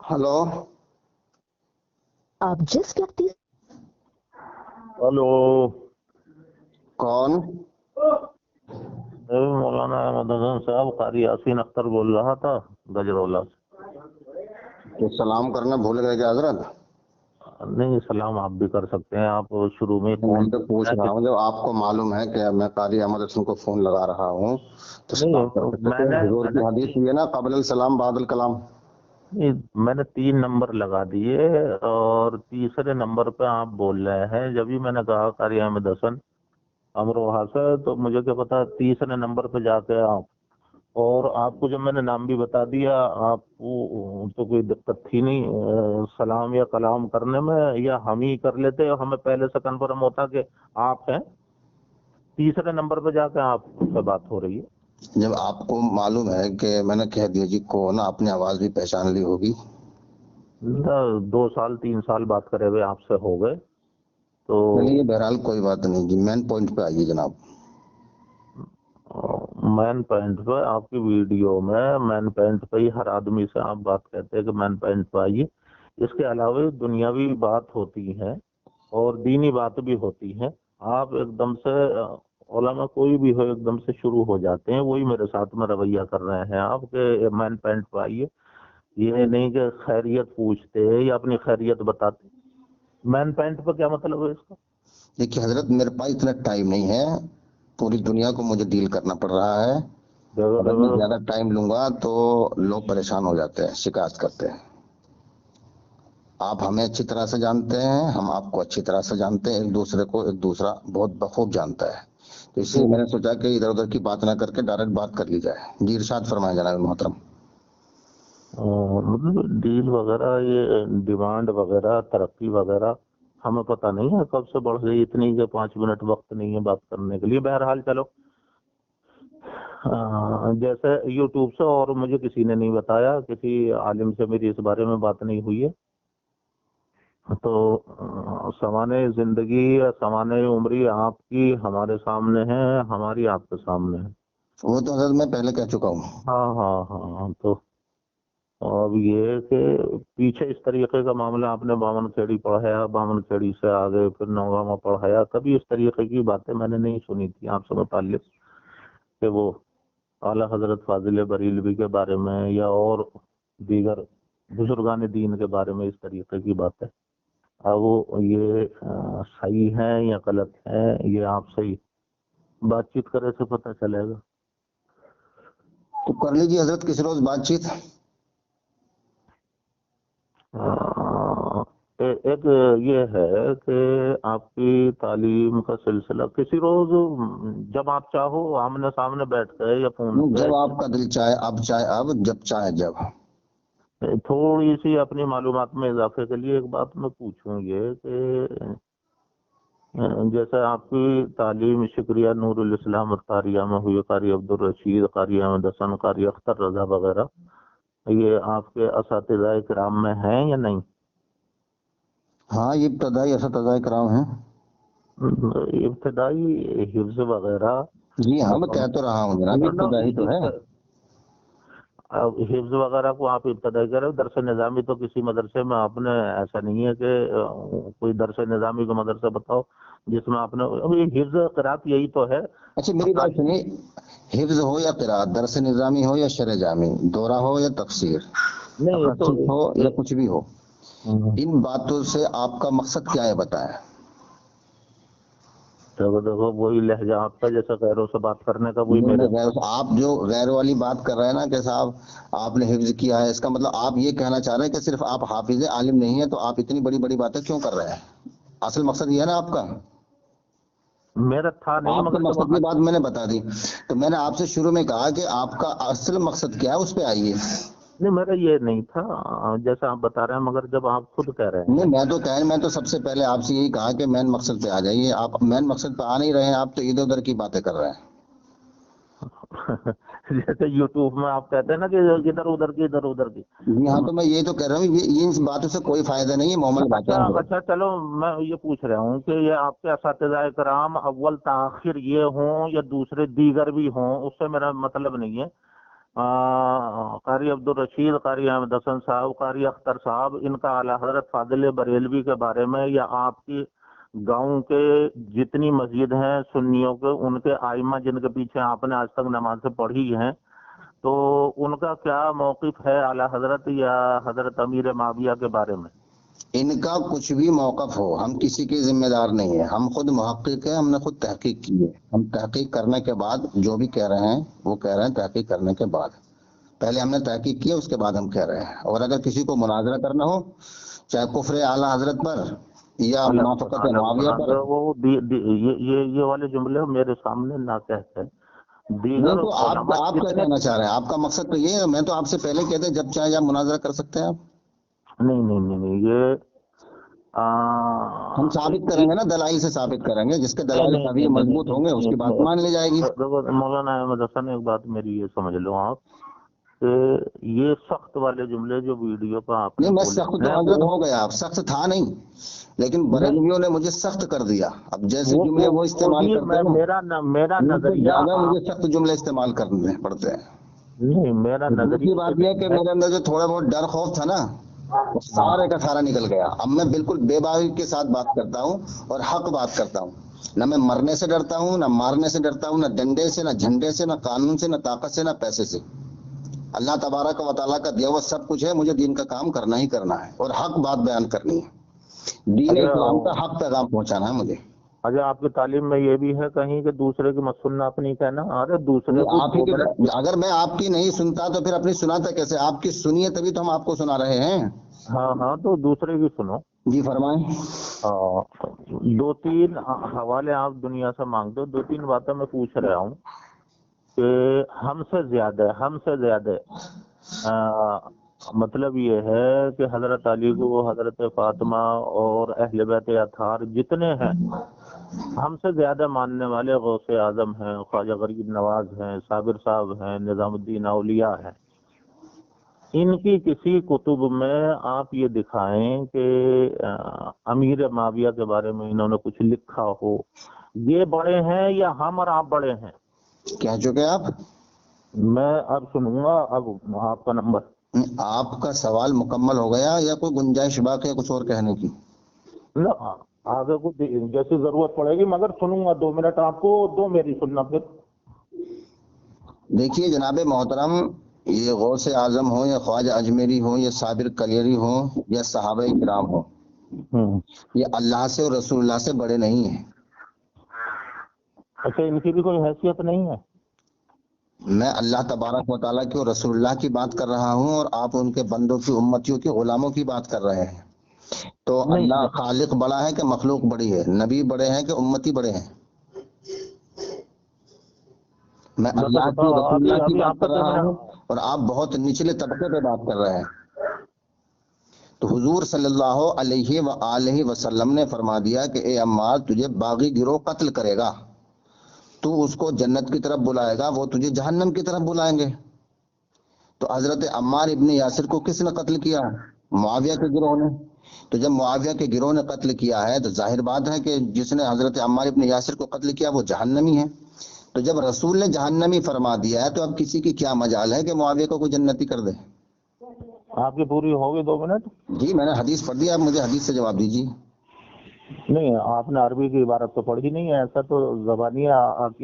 Hello. आप जिस व्यक्ति हेलो। कौन? मौलाना अहमद हसन साहब, कारी यासीन अख्तर बोल रहा था गजरौला से। तो सलाम करना भूल गए क्या हजरत? नहीं, सलाम आप भी कर सकते हैं। आप शुरू में मैं फोन तो पूछ रहा हूँ, जब आपको मालूम है कि मैं कारी अहमद हसन को फोन लगा रहा हूँ तो सलाम कर सकते थे। हुजूर की हदीस ये ना, क़ब्ल सलाम बादल कलाम। मैंने 3 नंबर लगा दिए और तीसरे नंबर पे आप बोल रहे हैं। जब भी मैंने कहा कारी अहमद हसन अमरोहा से, तो मुझे क्या पता तीसरे नंबर पे जाके आप, और आपको जब मैंने नाम भी बता दिया, आपको तो कोई दिक्कत थी नहीं सलाम या कलाम करने में, या हम ही कर लेते और हमें पहले से कन्फर्म होता कि आप हैं। तीसरे नंबर पे जाके आपसे बात हो रही है। जब आपको मालूम है कि मैंने कह दिया जी को ना, अपनी आवाज भी पहचान ली होगी। 2 साल 3 साल बात करे हुए आपसे हो गए। तो चलिए बहरहाल कोई बात नहीं जी, मेन पॉइंट पे आइए जनाब। मैन पॉइंट पे, आपकी वीडियो में मैन पॉइंट पे ही हर आदमी से आप बात कहते हैं कि मैन पॉइंट पे आइए। इसके अलावा दुनियावी बात होती है और दीनी बात भी होती है। आप एकदम से उलमा कोई भी हो एकदम से शुरू हो जाते हैं, वही मेरे साथ में रवैया कर रहे हैं आप के मैन पॉइंट पे आइए। ये नहीं कि खैरियत पूछते या अपनी खैरियत बताते। मैन पॉइंट पे क्या मतलब है इसका? देखिए हजरत, मेरे पास इतना टाइम नहीं है, पूरी दुनिया को मुझे डील करना पड़ रहा है। अगर मैं ज्यादा टाइम लूंगा तो लोग परेशान हो जाते हैं, शिकायत करते हैं। आप हमें अच्छी तरह से जानते हैं, हम आपको अच्छी तरह से जानते हैं, एक दूसरे को एक दूसरा बहुत बखूब जानता है। तो इसलिए मैंने सोचा कि इधर उधर की बात ना करके डायरेक्ट बात कर ली जाए। जी इरशाद फरमाएं जनाब मोहतरम। मतलब डील वगैरह, ये डिमांड वगैरह, तरक्की वगैरह हमें पता नहीं है कब से बढ़ गई इतनी कि 5 मिनट वक्त नहीं है बात करने के लिए। बहरहाल चलो, जैसे यूट्यूब से, और मुझे किसी ने नहीं बताया, किसी आलिम से मेरी इस बारे में बात नहीं हुई है। तो सामान्य जिंदगी या सामान्य उम्री आपकी हमारे सामने है, हमारी आपके सामने है। वो तो हजरत मैं पहले कह चुका हूँ। हाँ हाँ हाँ। तो अब ये कि पीछे इस तरीके का मामला आपने बामन खेड़ी पढ़ाया, बामन खेड़ी से आगे फिर नौगामा पढ़ाया, कभी इस तरीके की बातें मैंने नहीं सुनी थी आपसे मुताल्लिक कि वो आला हजरत फाजिल बरेलवी के बारे में या और दीगर बुजुर्गान दीन के बारे में इस तरीके की बातें। अब वो ये सही है या गलत है, ये आप सही बातचीत करे से पता चलेगा। तो कर लीजिए हजरत किसी रोज बातचीत। एक ये है कि आपकी तालीम का सिलसिला किसी रोज जब आप चाहो आमने सामने बैठ कर या फोन पे, जब आपका दिल चाहे, अब चाहे अब, जब चाहे जब। थोड़ी सी अपनी मालूमात में इजाफे के लिए एक बात मैं पूछूं, ये कि जैसे आपकी तालीम शुक्रिया नूरुल इस्लाम कारिया में हुई, कारी अब्दुल रशीद, कारी अहमद हसन, कारी अख्तर रजा वगैरह, ये आपके असातिज़ाए किराम में है या नहीं? हाँ, ये इब्तदाई असतज़ाए कराम है। इब्तदाई हिफ्ज वगैरह, जी हाँ, मैं कह तो रहा हूँ जनाब, इब्तदाई तो है। अब हिफ्ज वगैरह को आप इब्तदाई कर रहे हो। दरस निज़ामी तो किसी मदरसे में आपने, ऐसा नहीं है कि कोई दरस निज़ामी का मदरसा बताओ जिसमें आपने, अभी हिफ्ज क़िरात यही तो है। अच्छा मेरी बात सुनिए, हिफ्ज हो या क़िरात, दरस निज़ामी हो या शरह जामी, दोरा हो या तफसीर, नहीं तो तखस्सुस हो या कुछ भी हो, इन बातों से आपका मकसद क्या है बताएं। देखो देखो, वही लहजा आपका, जैसा गैरों से बात करने का, वही नहीं, मेरे। आप जो गैर वाली बात कर रहे हैं ना कि साहब आपने हिफ्ज किया है, इसका मतलब आप ये कहना चाह रहे हैं कि सिर्फ आप हाफिज आलिम नहीं है तो आप इतनी बड़ी बड़ी बातें क्यों कर रहे हैं? असल मकसद ये है ना आपका। मेरा था नहीं, आपके मगर मकसद की जब बात मैंने बता दी। तो मैंने आपसे शुरू में कहा कि आपका असल मकसद क्या है, उस पे आइए। नहीं, मेरा ये नहीं था जैसा आप बता रहे हैं, मगर जब आप खुद कह रहे नहीं, हैं। मैं तो सबसे पहले आपसे यही कहा कि मेन मकसद पे आ जाइए। आप मेन मकसद पे आ नहीं रहे हैं, आप तो इधर उधर की बातें कर रहे हैं। जैसे यूट्यूब में आप कहते हैं ना कि इधर उधर की, इधर उधर की। जी हाँ, तो मैं ये तो कह रहा हूँ, ये इन बातों से कोई फायदा नहीं है, मोमल बातें अच्छा हैं। अच्छा, चलो मैं ये पूछ रहा हूँ कि ये आपके असातिज़ाए कराम अव्वल ताखिर ये हों या दूसरे दीगर भी हों, उससे मेरा मतलब नहीं है। कारी अब्दुल रशीद, कारी अहमद हसन साहब, कारी अख्तर साहब, इनका आला हजरत फाजिल बरेलवी के बारे में या आपकी गांव के जितनी मस्जिद हैं सुन्नियों के, उनके आइमा जिनके पीछे आपने आज तक नमाज़ें पढ़ी हैं, तो उनका क्या मौक़िफ़ है आला हजरत या हजरत अमीर माविया के बारे में? इनका कुछ भी मौक़िफ़ हो, हम किसी के जिम्मेदार नहीं है। हम खुद मुहक्किक है, हमने खुद तहकीक की है। हम तहकीक करने के बाद जो भी कह रहे हैं वो कह रहे हैं तहकीक करने के बाद। पहले हमने तहकीक किया, उसके बाद हम कह रहे हैं। और अगर किसी को मुनाजरा करना हो, चाहे कुफ्र आला हजरत पर या मुनाफिकत मुआविया पर, वो ये वाले जुमले मेरे सामने ना कहते। नहीं दीगर तो आप उलमा क्या जितने, कहना चाह रहे हैं? आपका मकसद तो ये है। मैं तो आपसे पहले कहते जब चाहे आप मुनाजरा कर सकते हैं आप। नहीं ये हम साबित करेंगे ना, दलाइल से साबित करेंगे। जिसके नहीं दलाइल नहीं कभी नहीं नहीं मजबूत होंगे उसकी बात मान ली जाएगी। देखो मौलाना अहमद हसन, एक बात मेरी ये समझ लो आप कि ये सख्त वाले जुमले जो वीडियो पर आपने नहीं, मैं बोले सख्त तो हैं हजरत वो हो गया, आप सख्त था नहीं, लेकिन नहीं, बरेलवियों ने मुझे सख्त कर दिया। अब जैसे जुमले वो इस्तेमाल भी करते हैं ना, मेरा उनसे नजरिया ज्यादा मुझे सख्त जुमले इस्तेमाल करने पड़ते हैं। नहीं, मेरा तो दूसरी नजरिया बात यह है कि मेरे अंदर जो थोड़ा बहुत डर खौफ था ना, वो सारे का सारा निकल गया। अब मैं बिल्कुल बेबाकी के साथ बात करता हूँ और हक बात करता हूँ। न मैं मरने से डरता हूँ, न मारने से डरता हूँ, न डंडे से, न झंडे से, न कानून से, न ताकत से, न पैसे से। अल्लाह तबारक व तआला का दिया हुआ सब कुछ है। मुझे दीन का काम करना ही करना है और हक बात बयान करनी है। दीन इस्लाम का हक पैगाम पहुंचाना है मुझे। अच्छा, आपकी तालीम में ये भी है कहीं कि दूसरे की मत सुनना, अपनी कहना। अरे दूसरे को आप ही की, अगर मैं आपकी नहीं सुनता तो फिर अपनी सुनाता कैसे? आपकी सुनिए तभी तो हम आपको सुना रहे हैं। हाँ तो दूसरे की सुनो। जी फरमाएं। दो तीन हवाले आप दुनिया से मांग दो। दो तीन बातें मैं पूछ रहा हूँ कि हमसे ज्यादा मतलब ये है कि हजरत अली को, हजरत फातिमा और अहले बैत अतार जितने हैं, हमसे ज्यादा मानने वाले गौसे आजम हैं, ख्वाजा गरीब नवाज हैं, साबिर साहब हैं, निजामुद्दीन औलिया हैं। इनकी किसी कुतुब में आप ये दिखाएं कि अमीर माविया के बारे में इन्होंने कुछ लिखा हो। ये बड़े हैं या हम और आप बड़े हैं? कह चुके आप? मैं अब सुनूंगा अब आपका नंबर। आपका सवाल मुकम्मल हो गया या कोई गुंजाइश बाकी है कुछ और कहने की? ना, आगे को जैसी जरूरत पड़ेगी, मगर सुनूंगा। 2 मिनट आपको दो, मेरी सुनना फिर। देखिए जनाब मोहतरम, ये गौसे आजम हो या ख्वाजा अजमेरी हो या साबिर कलियरी हो या सहाबा किराम हो, ये अल्लाह से और रसूलुल्लाह से बड़े नहीं है। अच्छा, इनकी भी कोई हैसियत नहीं है? मैं अल्लाह तबारक व तआला की और रसूलुल्लाह की बात कर रहा हूँ और आप उनके बंदों की, उम्मतियों की, गुलामों की बात कर रहे हैं। तो अल्लाह नहीं खालिक बड़ा है कि मखलूक बड़ी है? नबी बड़े हैं कि उम्मती बड़े हैं? मैं बता अल्लाह की, बताओ। अभी रसूलुल्लाह की अभी बात आपका कर 2 रहा हूँ मिनट। और आप बहुत निचले तबके पे बात कर रहे हैं। तो हुजूर सल्लल्लाहु अलैहि व आलिहि वसल्लम ने फरमा दिया कि ए अम्मार, तुझे बागी गिरोह कत्ल करेगा, तू उसको जन्नत की तरफ बुलाएगा, वो तुझे जहन्नम की तरफ बुलाएंगे। तो हजरत अम्मार इब्ने यासिर को किसने कत्ल किया? मुआविया के गिरोह ने। तो जब मुआविया के गिरोह ने कत्ल किया है तो जाहिर बात है कि जिसने हजरत अम्मार इब्ने यासिर को कत्ल किया वो जहन्नमी है। तो जब रसूल ने जहन्नमी फरमा दिया है तो अब किसी की क्या मजाल है कि मुआविया को कोई जन्नती कर दे? आपकी पूरी होगी 2 मिनट? जी मैंने हदीस पढ़ दी, आप मुझे हदीस से जवाब दीजिए। नहीं, आपने अरबी की इबारत तो पढ़ी नहीं है, ऐसा तो जबानी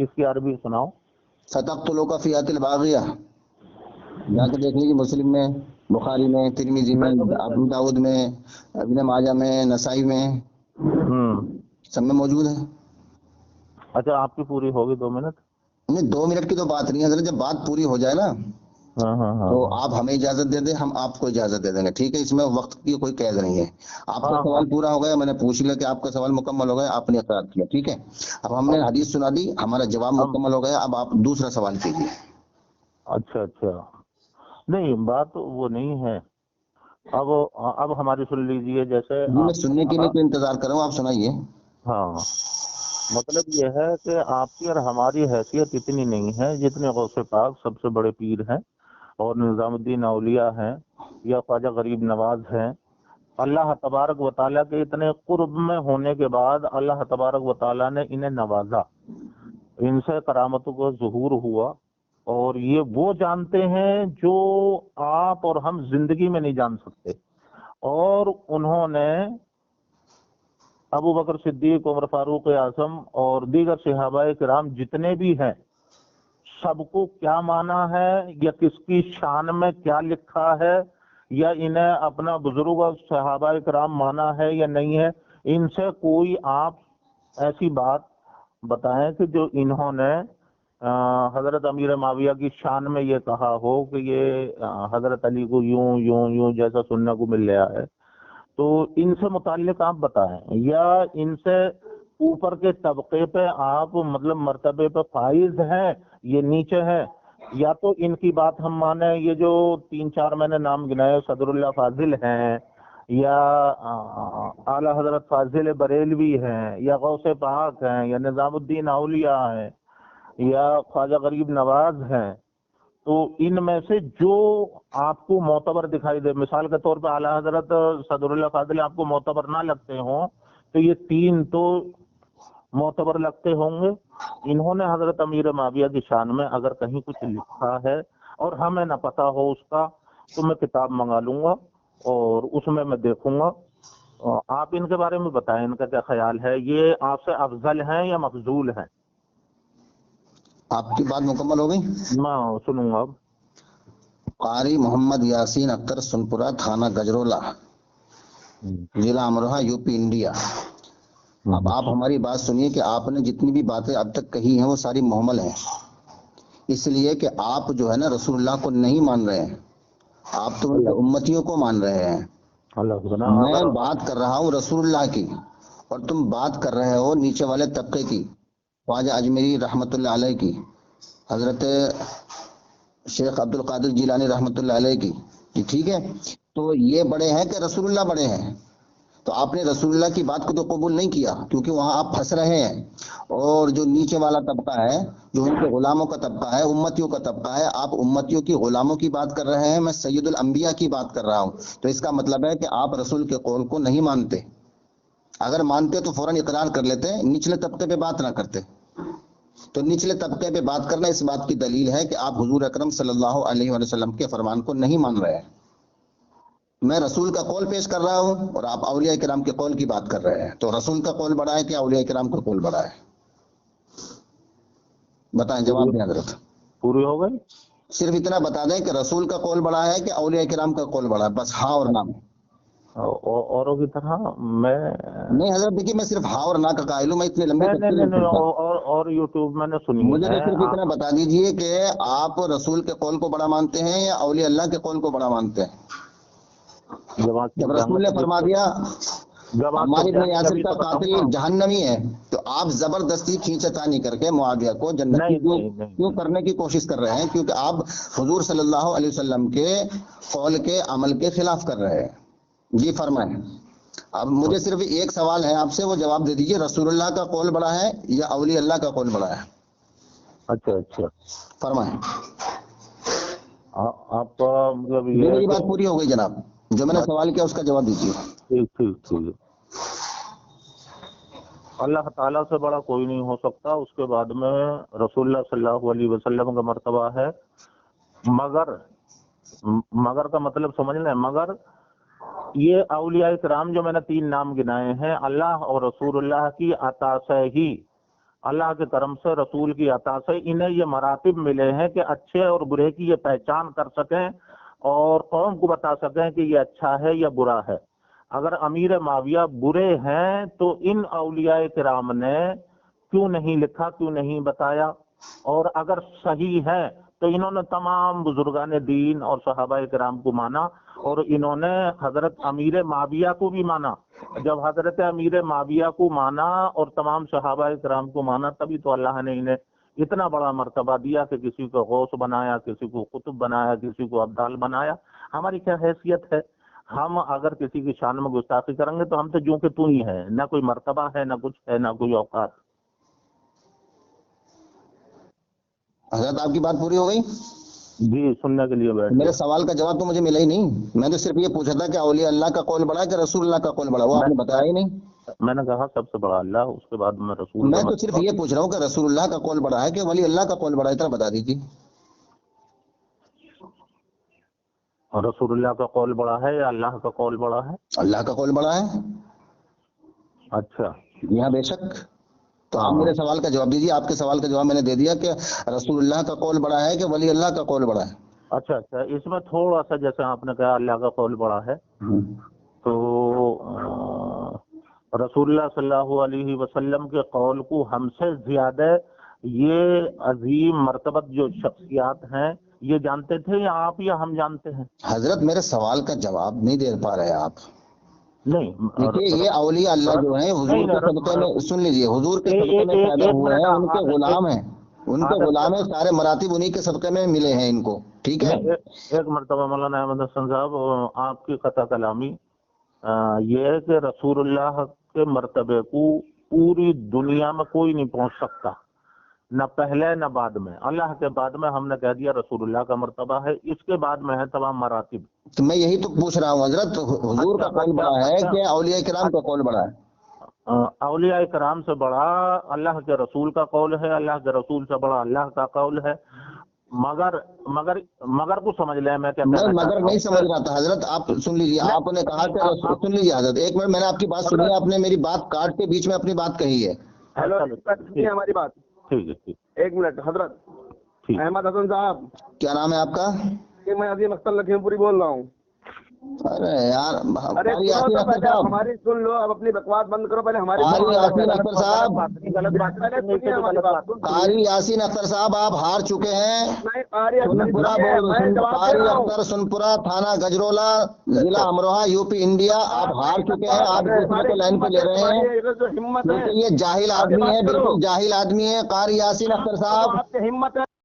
इसकी अरबी सुनाओ। सतक़्तुलू का फी अतिल बागिया, जाके देख लीजिए, मुस्लिम में, बुखारी में, तिरमिजी में, अबू दाऊद में, इब्न माजा में, नसाई में, सब में मौजूद है। अच्छा, आपकी पूरी होगी 2 मिनट? नहीं, 2 मिनट की तो बात नहीं है। जरा जब बात पूरी हो जाए ना तो हाँ। आप हमें इजाजत दे दें, हम आपको इजाजत दे देंगे, ठीक है? इसमें वक्त की कोई कैद नहीं है। आपका सवाल पूरा हो गया, मैंने पूछ लिया कि आपका सवाल मुकम्मल हो गया, आपने इकरार किया, ठीक है? अब हमने हदीस सुना दी, हमारा जवाब मुकम्मल हो गया। अब आप दूसरा सवाल कीजिए। अच्छा, नहीं बात वो नहीं है। अब हमारी सुन लीजिए। जैसे जी मैं सुनने के लिए तो इंतजार कर रहा हूँ, आप सुनाइए। हाँ, मतलब ये है कि आपकी और हमारी हैसियत इतनी नहीं है जितने गौसे पाक सबसे बड़े पीर हैं और निजामुद्दीन औलिया हैं या ख्वाजा गरीब नवाज हैं। अल्लाह तबारक व तआला के इतने कुर्ब में होने के बाद अल्लाह तबारक व तआला ने इन्हें नवाजा, इनसे करामतों को ज़ुहूर हुआ اور یہ وہ جانتے ہیں جو آپ اور ہم زندگی میں نہیں جان سکتے. اور انہوں نے ابو بکر صدیق، عمر فاروق اعظم اور دیگر صحابہ کرام جتنے بھی ہیں، سب کو کیا مانا ہے یا کس کی شان میں کیا لکھا ہے، یا انہیں اپنا بزرگ اور صحابہ کرام مانا ہے یا نہیں ہے، ان سے کوئی آپ ایسی بات بتائیں کہ جو انہوں نے حضرت امیر معاویہ کی شان میں یہ کہا ہو کہ یہ حضرت علی کو یوں یوں یوں جیسا سننے کو مل رہا ہے. تو ان سے متعلق آپ بتائیں، یا ان سے اوپر کے طبقے پہ آپ مطلب مرتبے پہ فائز ہیں، یہ نیچے ہیں. یا تو ان کی بات ہم مانیں، یہ جو 3-4 میں نے نام گنائے، صدر اللہ فاضل ہیں، یا اعلی حضرت فاضل بریلوی ہیں، یا غوث پاک ہیں، یا نظام الدین اولیاء ہیں، یا خواجہ غریب نواز ہیں. تو ان میں سے جو آپ کو معتبر دکھائی دے، مثال کے طور پہ اعلی حضرت صدر اللہ فاضل آپ کو معتبر نہ لگتے ہوں تو یہ 3 تو معتبر لگتے ہوں گے. انہوں نے حضرت امیر معاویہ کی شان میں اگر کہیں کچھ لکھا ہے اور ہمیں نہ پتا ہو اس کا، تو میں کتاب منگا لوں گا اور اس میں دیکھوں گا. آپ ان کے بارے میں بتائیں، ان کا کیا خیال ہے؟ یہ آپ سے افضل ہیں یا مفضول ہیں؟ آپ کی بات مکمل ہو گئی؟ میں سنوں گا. اب قاری محمد یاسین اختر، سنپورہ، تھانہ گجرولہ، ضلع امروہہ، یو پی، انڈیا. اب آپ ہماری بات سنیے کہ آپ نے جتنی بھی باتیں اب تک کہی ہیں وہ ساری محمل ہیں، اس لیے کہ آپ جو ہے نا رسول اللہ کو نہیں مان رہے ہیں، آپ تو ان کے امتیوں کو مان رہے ہیں. میں بات کر رہا ہوں رسول اللہ کی، اور تم بات کر رہے ہو نیچے والے طبقے کی، خواجہ اجمیری رحمت اللہ علیہ کی، حضرت شیخ عبد القادر جیلانی رحمت اللہ علیہ کی. ٹھیک ہے، تو یہ بڑے ہیں کہ رسول اللہ بڑے ہیں؟ تو آپ نے رسول اللہ کی بات کو تو قبول نہیں کیا، کیونکہ وہاں آپ پھنس رہے ہیں. اور جو نیچے والا طبقہ ہے، جو ان کے غلاموں کا طبقہ ہے، امتیوں کا طبقہ ہے، آپ امتیوں کی غلاموں کی بات کر رہے ہیں، میں سید الانبیاء کی بات کر رہا ہوں. تو اس کا مطلب ہے کہ آپ رسول کے قول کو نہیں مانتے. اگر مانتے تو فوراً اقرار کر لیتے، نچلے طبقے پہ بات نہ کرتے. تو نچلے طبقے پہ بات کرنا اس بات کی دلیل ہے کہ آپ حضور اکرم صلی اللہ علیہ وسلم کے فرمان کو نہیں مان رہے ہیں. میں رسول کا قول پیش کر رہا ہوں اور آپ اولیاء کرام کے قول کی بات کر رہے ہیں. تو رسول کا قول بڑا ہے کہ اولیاء کرام کا قول بڑا ہے؟ بتائیں، جواب دیں حضرت. پوری ہو گئی؟ صرف اتنا بتا دیں کہ رسول کا قول بڑا ہے کہ اولیاء کرام کا قول بڑا ہے، بس ہاں اور نہ. اوروں کی طرح میں نہیں حضرت، دیکھیے میں صرف ہاں اور نہ کا قائل ہوں، میں اتنے لمبے نہیں اور یوٹیوب میں نے سنی مجھے ہے. صرف اتنا بتا دیجئے کہ آپ رسول کے قول کو بڑا مانتے ہیں یا اولیاء اللہ کے قول کو بڑا مانتے ہیں؟ جب رسول نے فرما دیا عمار ابن یاسر کا قاتل جہنمی ہے، تو آپ زبردستی کھینچتانی کر کے معاویہ کو جنتی کیوں کرنے کی کوشش کر رہے ہیں؟ کیونکہ آپ حضور صلی اللہ علیہ وسلم کے قول کے عمل کے خلاف کر رہے ہیں. جی فرمائیں. اب مجھے صرف ایک سوال ہے آپ سے، وہ جواب دے دیجئے، رسول اللہ کا قول بڑا ہے یا اولیاء اللہ کا قول بڑا ہے؟ اچھا فرمائیں. آپ مطلب میری بات پوری ہو گئی جناب، جو میں نے سوال کیا اس کا جواب دیجیے. ٹھیک. اللہ تعالیٰ سے بڑا کوئی نہیں ہو سکتا، اس کے بعد میں رسول اللہ صلی اللہ علیہ وسلم کا مرتبہ ہے. مگر کا مطلب سمجھ لیں. مگر یہ اولیاء کرام جو میں نے 3 نام گنائے ہیں، اللہ اور رسول اللہ کی عطا سے ہی، اللہ کے کرم سے، رسول کی عطا سے انہیں یہ مراتب ملے ہیں کہ اچھے اور برے کی یہ پہچان کر سکیں اور قوم کو بتا سکیں کہ یہ اچھا ہے یا برا ہے. اگر امیر معاویہ برے ہیں تو ان اولیاء کرام نے کیوں نہیں لکھا، کیوں نہیں بتایا؟ اور اگر صحیح ہے تو انہوں نے تمام بزرگان دین اور صحابہ کرام کو مانا، اور انہوں نے حضرت امیر معاویہ کو بھی مانا. جب حضرت امیر معاویہ کو مانا اور تمام صحابہ کرام کو مانا، تبھی تو اللہ نے انہیں اتنا بڑا مرتبہ دیا کہ کسی کو غوث بنایا، کسی کو قطب بنایا، کسی کو ابدال بنایا. ہماری کیا حیثیت ہے؟ ہم اگر کسی کی شان میں گستاخی کریں گے تو ہم تو جو کہ تو ہی ہے، نہ کوئی مرتبہ ہے، نہ کچھ ہے، نہ کوئی اوقات. حضرت آپ کی بات پوری ہو گئی؟ جی سننے کے لیے بیٹھ میرے سوال کا جواب تو مجھے ملا ہی نہیں. میں تو صرف یہ پوچھا تھا کہ اولیاء اللہ کا قول بڑا ہے کہ رسول اللہ کا قول بڑا ہے، وہ آپ نے بتایا ہی نہیں. میں نے کہا سب سے بڑا اللہ، اس کے بعد میں رسول. میں تو صرف یہ پوچھ رہا ہوں کہ رسول اللہ کا قول بڑا ہے کہ ولی اللہ کا قول بڑا ہے، اتنا بتا دیجیے. और रसूलुल्लाह का कौल बड़ा है या अल्लाह का कौल बड़ा है? अल्लाह का कौल बड़ा है। अच्छा, जी हाँ, बेशक। तो आप हाँ। मेरे सवाल का जवाब दीजिए। आपके सवाल का जवाब मैंने दे दिया कि रसूलुल्लाह का कौल बड़ा है कि वली अल्लाह का कौल बड़ा है। अच्छा अच्छा, इसमें थोड़ा सा जैसे आपने कहा अल्लाह का कौल बड़ा है, तो रसूलुल्लाह सल्लल्लाहु अलैहि वसल्लम के कौल को हमसे ज्यादा ये अजीम मर्तबत जो शख्सियात हैं ये जानते थे या आप या हम जानते हैं? हजरत, मेरे सवाल का जवाब नहीं दे पा रहे आप। नहीं, देखिए, ये औलिया अल्लाह जो है हुजूर के सदक़े में, सुन लीजिए, हुजूर के सदक़े में पैदा हुए हैं, उनके गुलाम हैं, उनके गुलाम है, सारे मरातिब उन्हीं के सदक़े में मिले हैं इनको, ठीक है। एक मरतबा मौलाना अहमद हसन साहब आपकी कथा कलामी ये है कि रसूलुल्लाह के मर्तबे को पूरी दुनिया में कोई नहीं पहुंच सकता, न पहले न बाद में। अल्लाह के बाद में हमने कह दिया रसूलुल्लाह का मर्तबा है, इसके बाद में है तमाम मरातिब। तो मैं यही तो पूछ रहा हूँ हजरत, हुजूर का कौल बड़ा है कि औलिया किराम का कौल बड़ा है? औलिया कराम से बड़ा अल्लाह के रसूल का कौल है, अल्लाह के रसूल से बड़ा अल्लाह का कौल है। मगर मगर मगर को समझ ले, मैं क्या मैं कहना मगर चाहता नहीं हूं? समझ रहा था हजरत, आप सुन लीजिए। आपने कहा कि सुन लीजिए हजरत, एक मिनट, मैंने आपकी बात सुनी, आपने मेरी बात काट के बीच में अपनी बात कही है। हेलो, चलो, सुनिए हमारी बात। ठीक है, ठीक, एक मिनट हजरत। ठीक। अहमद हसन साहब, क्या नाम है आपका? मैं अजीम अख्तर लखीमपुरी बोल रहा हूँ। अरे यार, अरे कारी सुनो यासीन तो, अख्तर पहले आप साहब, हमारी सुन लो, अब अपनी बकवास बंद करो, पहले हमारी कारी सुनो। यासीन अख्तर साहब, गलत बात पहले सुनिए हमारी बात। कारी यासीन अख्तर साहब, आप हार चुके हैं। नहीं, कारी सुनपुरा कारी अख्तर, सुनपुरा, थाना गजरोला, जिला अमरोहा, यूपी, इंडिया। आप हार चुके हैं। आप दूसरे को लाइन पे ले रहे हैं, जो हिम्मत है, क्योंकि ये जाहिल आदमी है, बिल्कुल जाहिल आदमी है कारी यासीन अख्तर साहब। आपकी हिम्मत है।